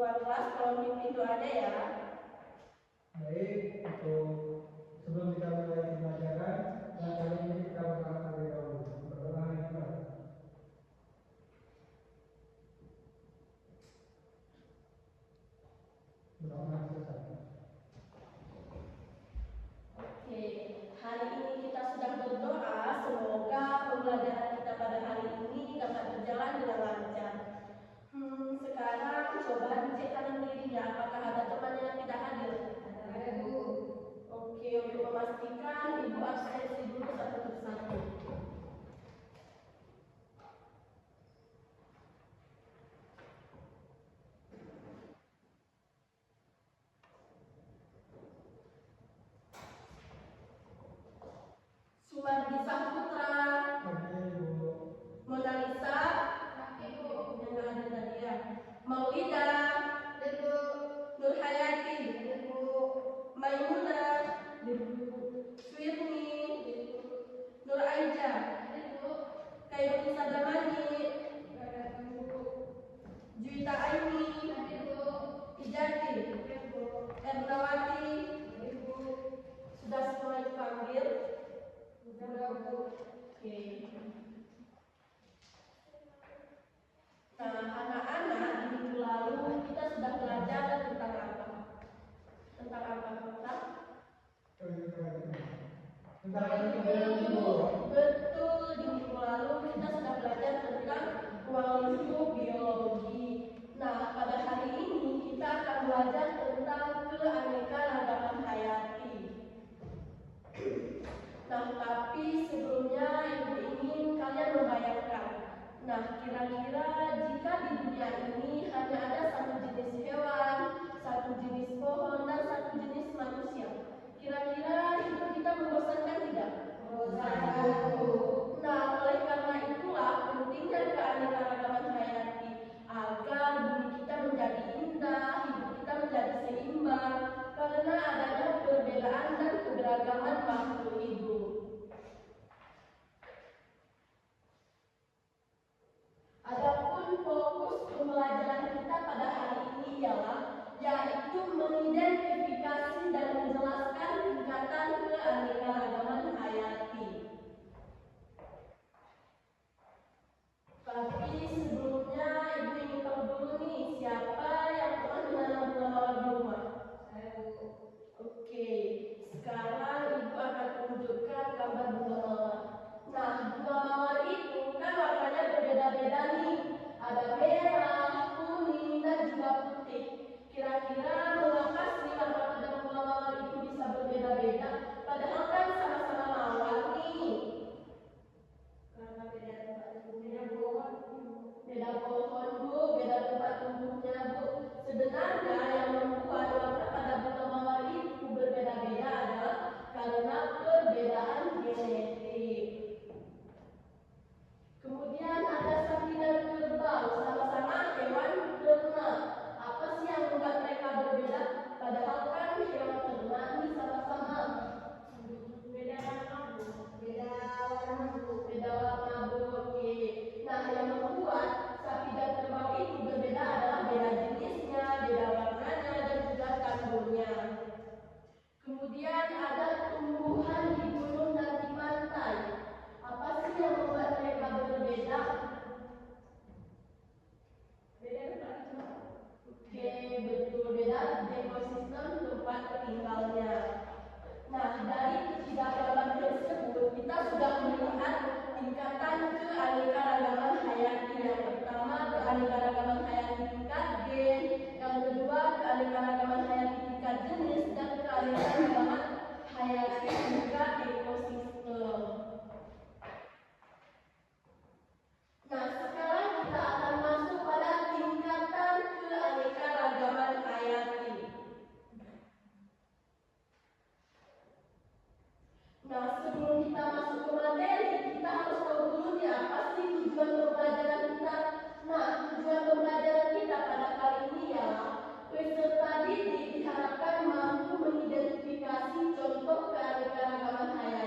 ruang kelas, kolom pintu ada ya. Baik, untuk sebelum kita mulai pembelajaran, dan kali ini kita berdoa terlebih dahulu. Berdoa yang benar. Berdoa selesai. Oke, hari ini kita sudah berdoa, semoga pembelajaran kita pada hari ini dapat berjalan dengan lancar. Sekarang coba dicek kanan kirinya, apakah ada teman yang tidak hadir? Ada, Bu. Oke, untuk memastikan Ibu absensi dulu satu persatu. Sumardi Saputra, Hadir, Bu. Mona Lisa, Ibu. yang nggak ada tadi ya. Maulida, Hadir, Bu. Nur Hayati, Hadir, Bu. Maimunah, Swirni, Nur Aija, Hadir, Bu. Kairunisa Damani, Ada, Bu. Juwita Aini, Hadir, Bu. Ijati, Hadir, Bu. Ernawati. Hadir, Bu. Sudah semua dipanggil? Sudah, Bu. Oke. Nah, anak-anak, di minggu lalu kita sudah belajar tentang apa? Tentang apa, Pak? Tentang ini, Bu. Betul, di minggu lalu kita sudah belajar tentang ruang lingkup biologi. Nah, pada hari ini kita akan belajar tentang keanekaragaman hayati. Nah, tapi sebelumnya Ibu ingin kalian membayangkan. Nah, kira-kira jika di dunia ini hanya ada satu jenis hewan, satu jenis pohon, dan satu jenis manusia, kira-kira hidup kita membosankan tidak? Membosankan, Bu. Nah, oleh karena itulah pentingnya keanekaragaman hayati agar bumi kita menjadi indah, hidup kita menjadi seimbang karena adanya perbedaan dan keberagaman makhluk hidup. Adapun fokus pembelajaran kita pada hari ini ialah yaitu mengidentifikasi dan menjelaskan tingkatan keanekaragaman hayati. Tapi sebelumnya Ibu ingin tahu dulu nih, siapa yang pernah menanam bunga mawar di rumah? Saya, Bu. Oke, sekarang Ibu akan tunjukkan gambar bunga mawar. Nah, bunga mawar itu kan warnanya berbeda-beda nih. Ada merah, kuning, dan juga putih. Kira-kira mengapa sih warna pada bunga mawar itu bisa berbeda-beda? Padahal kan sama-sama mawar nih. Karena beda tempat tumbuhnya, Bu. Beda pohon, Bu, beda tempat tumbuhnya, Bu. Sebenarnya yang membuat warna pada bunga mawar itu berbeda-beda adalah karena perbedaan genetik. Kemudian ada sapi dan kerbau, sama-sama hewan ternak. Apa sih yang membuat mereka berbeda? Padahal kan hewan ternak ini sama-sama Beda warna, Bu. Beda warna, Bu. beda warna, Bu. Oke. Nah, yang membuat sapi dan kerbau itu berbeda adalah beda jenisnya, beda warnanya, dan juga kandungnya. Kemudian ada tumbuhan di gunung dan di pantai. Apa sih yang membuat mereka berbeda? Beda tempat tinggal. Oke, betul, beda ekosistem tempat tinggalnya. Nah, dari ketiga gambar tersebut kita sudah melihat tingkatan keanekaragaman hayati. Yang pertama keanekaragaman hayati tingkat gen, yang kedua keanekaragaman hayati tingkat jenis, dan keanekaragaman hayati tingkat ekosistem. Nah, sekarang kita akan masuk pada tingkatan keanekaragaman hayati. Nah, sebelum kita masuk ke materi, kita harus tahu dulu nih apa sih tujuan pembelajaran kita. Nah, tujuan pembelajaran kita pada kali ini ialah peserta didik diharapkan mampu mengidentifikasi contoh keanekaragaman hayati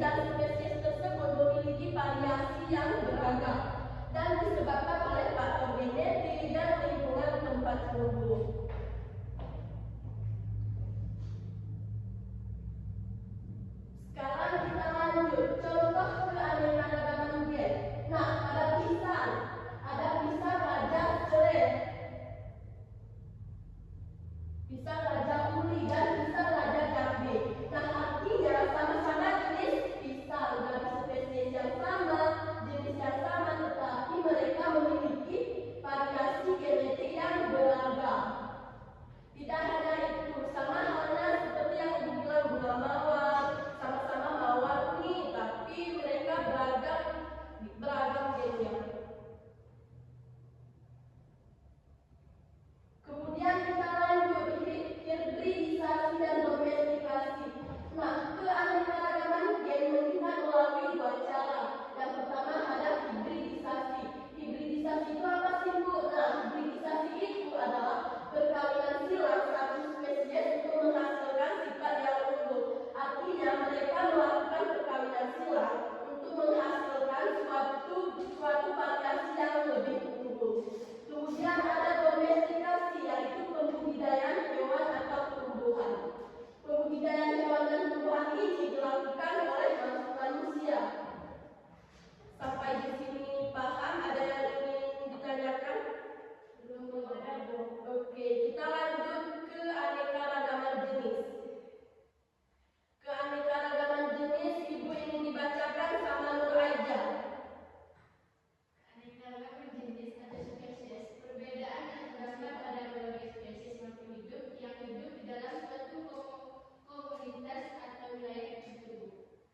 dan spesies tersebut memiliki variasi yang beragam dan disebabkan oleh faktor genetik dan lingkungan tempat tumbuh. Sekarang kita lanjut contoh keanekaragaman gen. Nah, ada pisang raja serai, pisang raja uli, dan pisang raja jambe. Nah, artinya sama-sama jenis pisang dari spesies yang sama, jenis yang sama, tetapi mereka memiliki variasi genetik yang beragam. Tidak hanya itu, sama halnya seperti yang dibilang bunga mawar, sama-sama mawar nih, tapi mereka beragam gennya. Kemudian kita lanjut hibridisasi dan domestikasi. Nah, keanekaragaman gen melihat melalui dua cara. Yang pertama ada hibridisasi. Hibridisasi itu apa sih, Bu? Nah, hibridisasi itu adalah perkawinan silang satu spesies untuk menghasilkan sifat yang unggul. Artinya mereka melakukan perkawinan silang untuk menghasilkan suatu variasi yang lebih unggul. Kemudian ada domestikasi, yaitu pembudidayaan hewan atau tumbuhan. Pembudidayaan hewan dan tumbuhan ini dilakukan oleh manusia. Sampai di sini paham? Ada yang ingin ditanyakan? Belum ada. Oke, kita lanjut ke keanekaragaman jenis. Keanekaragaman jenis, Ibu ingin dibacakan sama Nur Aija. Keanekaragaman jenis atau spesies, perbedaan yang terdapat pada berbagai spesies makhluk hidup yang hidup di dalam suatu komunitas atau wilayah tertentu.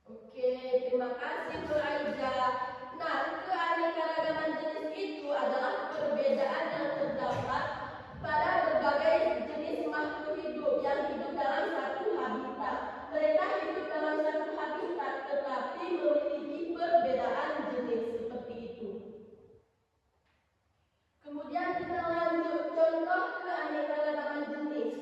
Oke, terima kasih Nur Aija. Nah, keanekaragaman jenis itu adalah perbedaan yang terdapat pada berbagai jenis makhluk hidup yang hidup dalam satu habitat. Mereka hidup dalam satu habitat tetapi memiliki perbedaan jenis seperti itu. Kemudian kita lanjut contoh keanekaragaman jenis.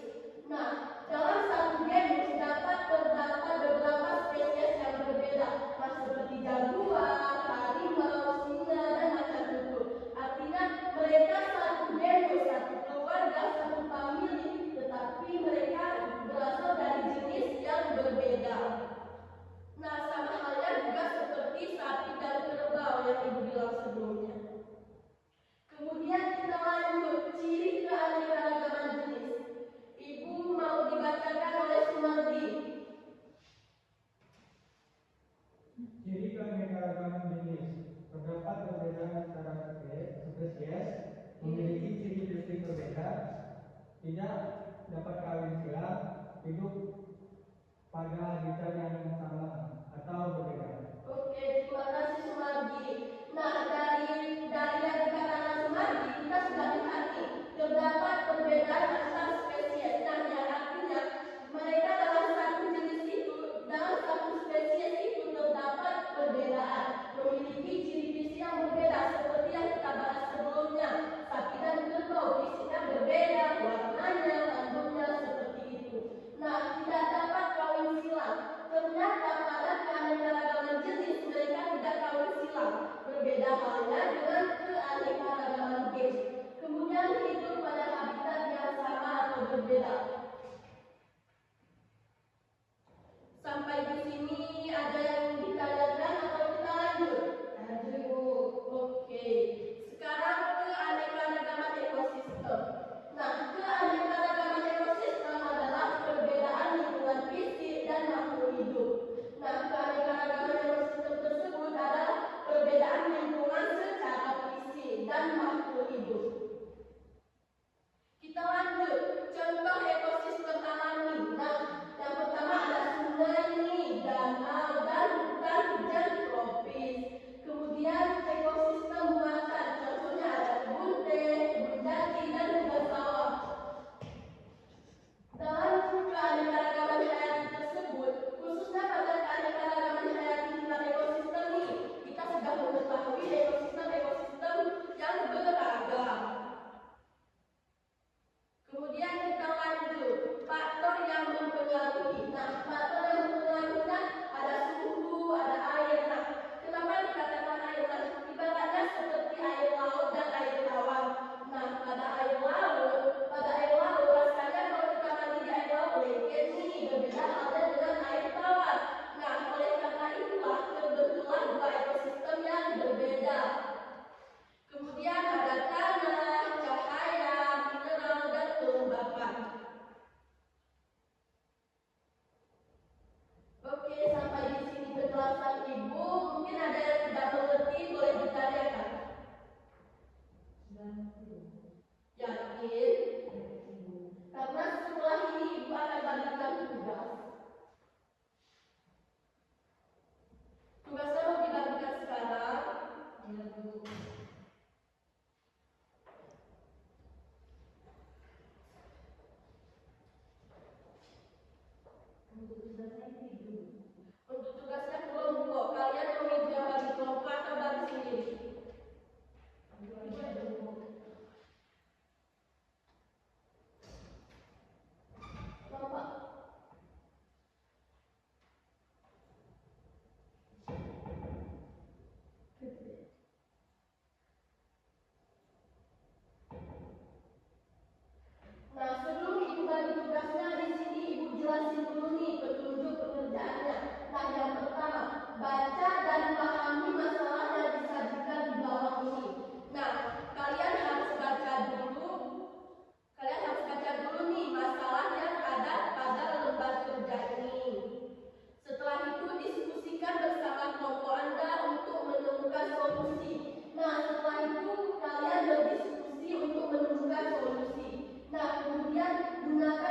Nah, dalam satu genus terdapat beberapa spesies yang berbeda, nah, seperti jaguar, harimau, singa, dan macan tutul. Artinya mereka satu genus, satu keluarga, satu famili, tetapi mereka berasal dari jenis yang berbeda. Nah, sama halnya juga seperti sapi dan kerbau yang Ibu bilang sebelumnya. Kemudian kita lanjut ciri keanekaragaman jenis. Ibu mau dibacakan oleh Sumardi. Ciri keanekaragaman jenis terdapat perbedaan antara spesies, memiliki ciri fisik berbeda, tidak dapat kawin silang, hidup pada habitat yang sama atau berbeda. Oke, terima kasih Sumardi. Nah, dari yang dikatakan Sumardi, kita sudah lihat nih, terdapat perbedaan antar spesies. Nah, yang artinya mereka dalam satu jenis itu, dalam satu spesies itu terdapat perbedaan, memiliki ciri fisik yang berbeda seperti yang kita bahas sebelumnya. Sapi dan kerbau fisiknya berbeda, warnanya, tanduknya seperti itu. Nah, tidak dapat kawin silang. Ternyata pada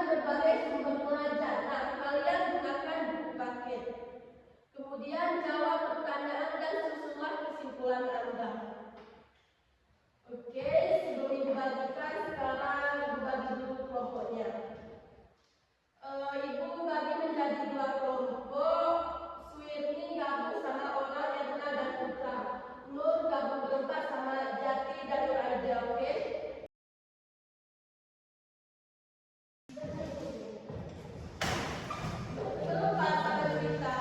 berbagai sumber belajar. Nah, kalian gunakan buku paket. Kemudian jawab pertanyaan dan susunlah kesimpulan Anda. Oke, sebelum Ibu bagikan, sekarang Ibu bagi dulu kelompoknya. Ibu bagi menjadi 2 kelompok. Suirni gabung sama Ona, Erna, dan Putra. Nur gabung berempat sama Jati dan Nuraida, oke? Berempat sama cerita.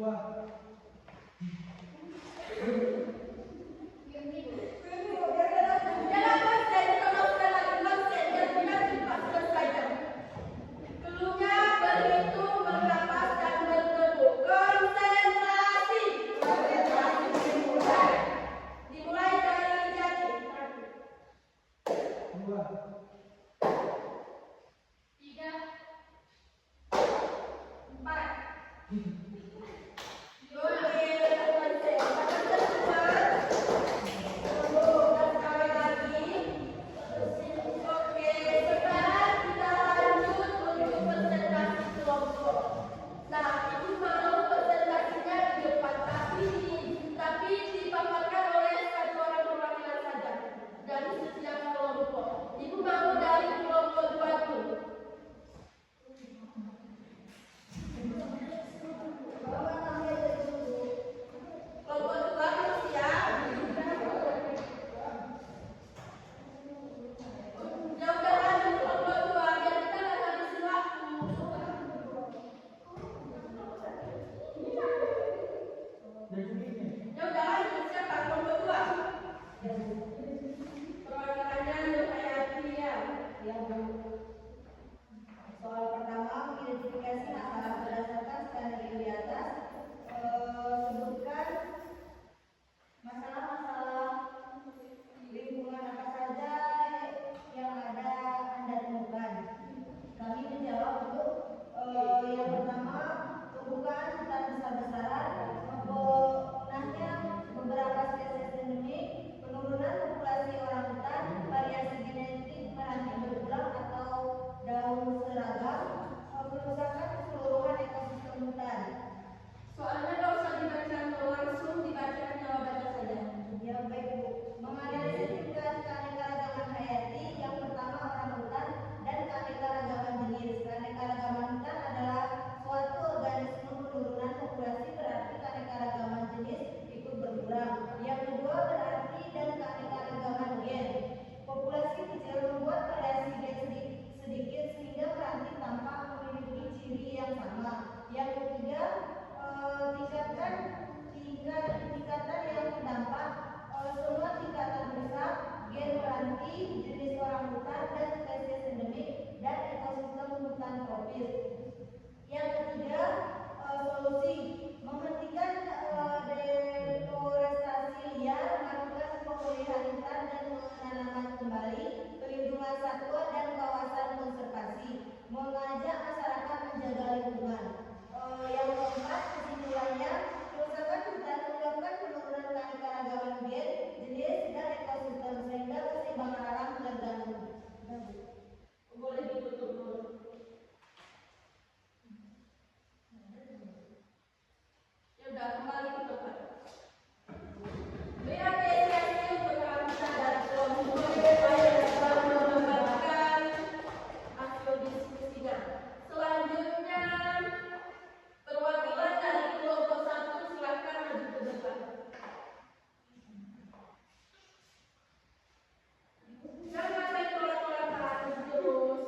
Jangan konsen, kalau sekali lagi konsen, dan biar cepat selesai. Keluarnya berhitung, bernapas, dan berteduh. Konsentrasi. Dimulai dari jati. 2, 3, 4. Oke, konsen. Pada kedua. Dan sekali lagi. Oke, sekarang kita lanjut untuk presentasi kelompok. Nah, itu mau presentasinya di depan, tapi dipaparkan oleh satu orang perwakilan saja dari setiap kelompok. Ibu mau dari kelompok 2 dulu. Kelompok 2 belum siap. Ya udah lanjut kelompok 2 biar kita nggak habisin waktu. Ya udah lanjut siapa kelompok 2? Perwakilannya Nur Hayati ya. Soal pertama, mengidentifikasi masalah berdasarkan skenario di atas. Sebutkan masalah-masalah lingkungan apa saja yang ada Anda temukan. Kami menjawab untuk yang pertama, pembukaan hutan besar-besaran, punahnya beberapa spesies endemik, penurunan populasi orangutan, variasi genetik berhenti berulang atau daun seragam, kerusakan keseluruhan ekosistem hutan. Soalnya nggak usah dibaca langsung, dibacakan jawabannya saja. Ya baik Bu, menganalisis tingkat keanekaragaman hayati yang pertama orangutan dan keanekaragaman jenis. Keanekaragaman hutan adalah suatu organisme penurunan populasi berarti keanekaragaman jenis ikut berkurang. Yang kedua berarti dan keanekaragaman gen. Populasi kecil membuat variasi gen sedikit sehingga berarti tampak memiliki ciri yang sama. Yang ketiga tingkatan yang terdampak semua tingkatan rusak gen berarti jenis orangutan dan spesies endemik dan ekosistem hutan tropis. Yang ketiga solusi menghentikan deforestasi liar, melakukan pemulihan hutan dan penanaman kembali, pelindungan satwa dan kawasan konservasi, mengajak masyarakat menjaga lingkungan. Yang keempat kesimpulannya, kerusakan hutan menyebabkan penurunan keanekaragaman gen, jenis dan ekosistem sehingga keseimbangan alam terganggu. Boleh ditutup dulu. Ya udah kembali ke tempat. Berapresiasi untuk anggota dan kelompok yang telah mengembangkan hasil diskusinya. Selanjutnya perwakilan dari kelompok 1 silakan maju ke depan. Jangan main tolak-tolakan terus.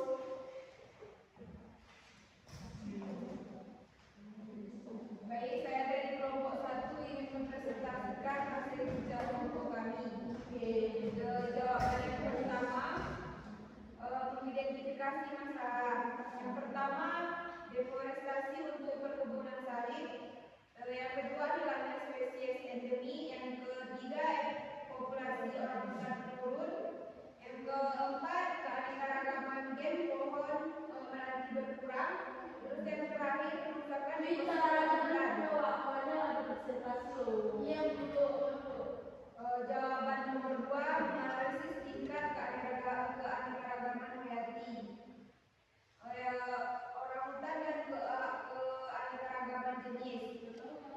Baik, saya dari kelompok 1 ingin mempresentasikan hasil kerja kelompok kami. Jawaban yang pertama, mengidentifikasi masalah. Yang pertama, deforestasi untuk perkebunan sawit. Yang kedua, hilangnya spesies endemik. Yang ketiga, populasi orangutan menurun. Yang keempat, keanekaragaman gen pohon berarti berkurang. Terus yang terakhir, kerusakan Bicara dulu, awalnya ada presentasi loh. Iya betul. Jawaban nomor 2, menganalisis tingkat keanekaragaman hayati. Orangutan dan keanekaragaman jenis.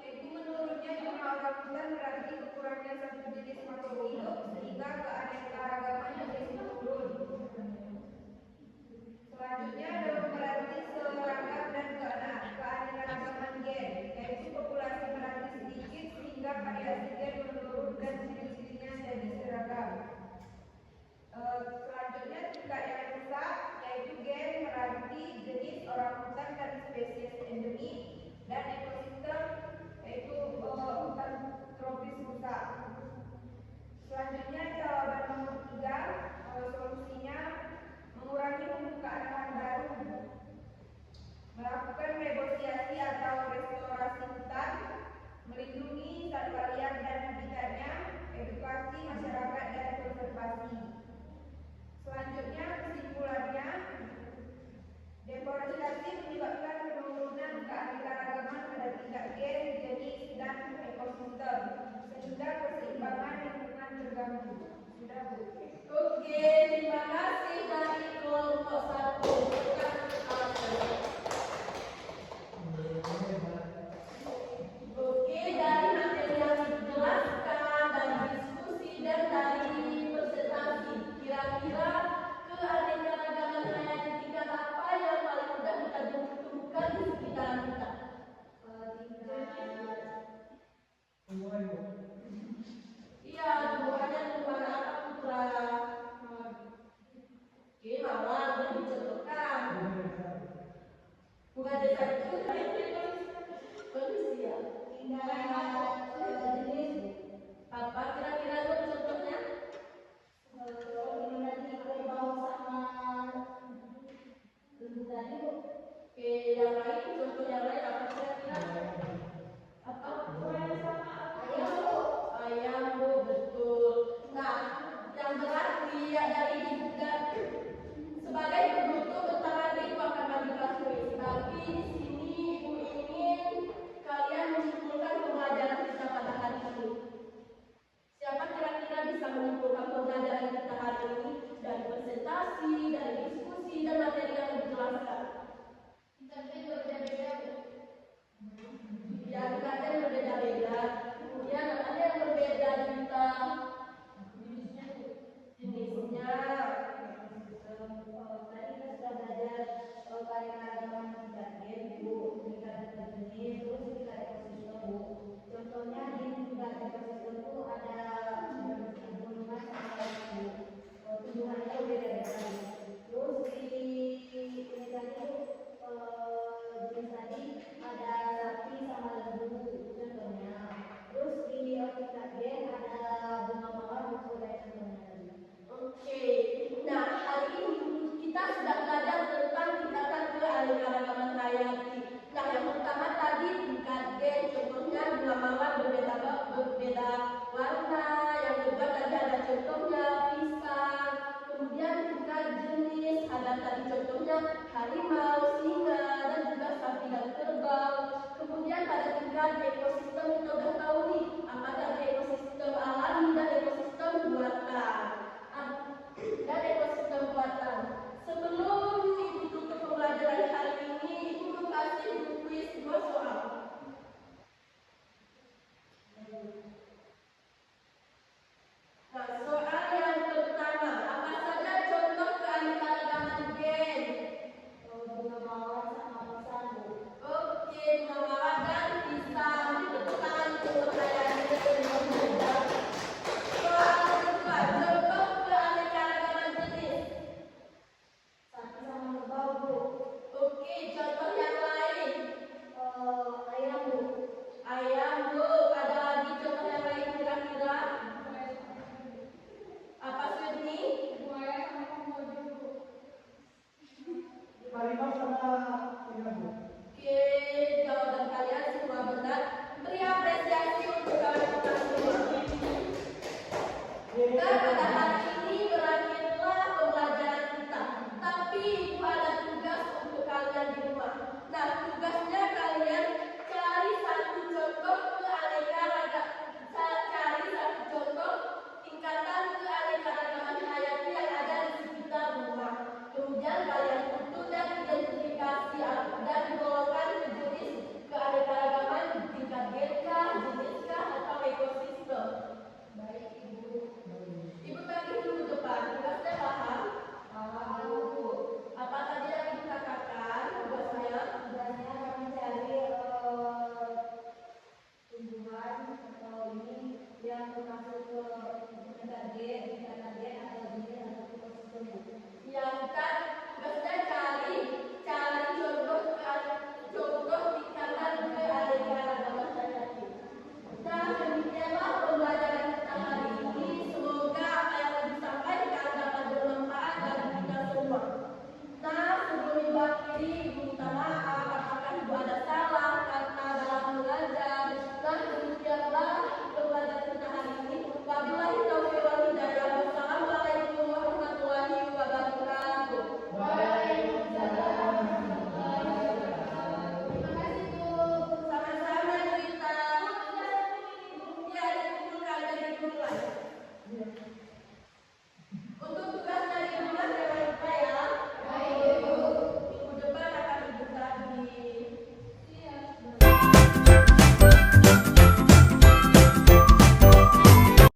Yaitu menurunnya jumlah orangutan berarti kekurangnya satu jenis makhluk hidup sehingga keanekaragaman jenis menurun. Selanjutnya daun berarti seragam dan keanekaragaman gen. jenis Bu. Apa kira-kira Bu contohnya? Imunisasi kerbau sama lembu tadi Bu. Oke, yang lain contoh yang lain apa kira-kira? Apa? Ayam Bu. Ayam Bu, betul. Nah, yang berarti ya dari sebagai penutup bentar lagi Ibu akan bagikan kuis. Tapi di sini Ibu ingin kalian menyimpulkan pembelajaran kita pada hari ini. Siapa kira-kira bisa menyimpulkan pembelajaran kita hari ini dari presentasi, dari diskusi dan materi yang dijelaskan? Kita berbeda-beda, Bu. Ya, ada yang berbeda-beda. Kemudian ada yang berbeda juga jenisnya. Tadi kita sudah belajar keanekaragaman tingkat Bu, tingkat jenis, terus tingkat ekosistem Bu. Contohnya di tingkat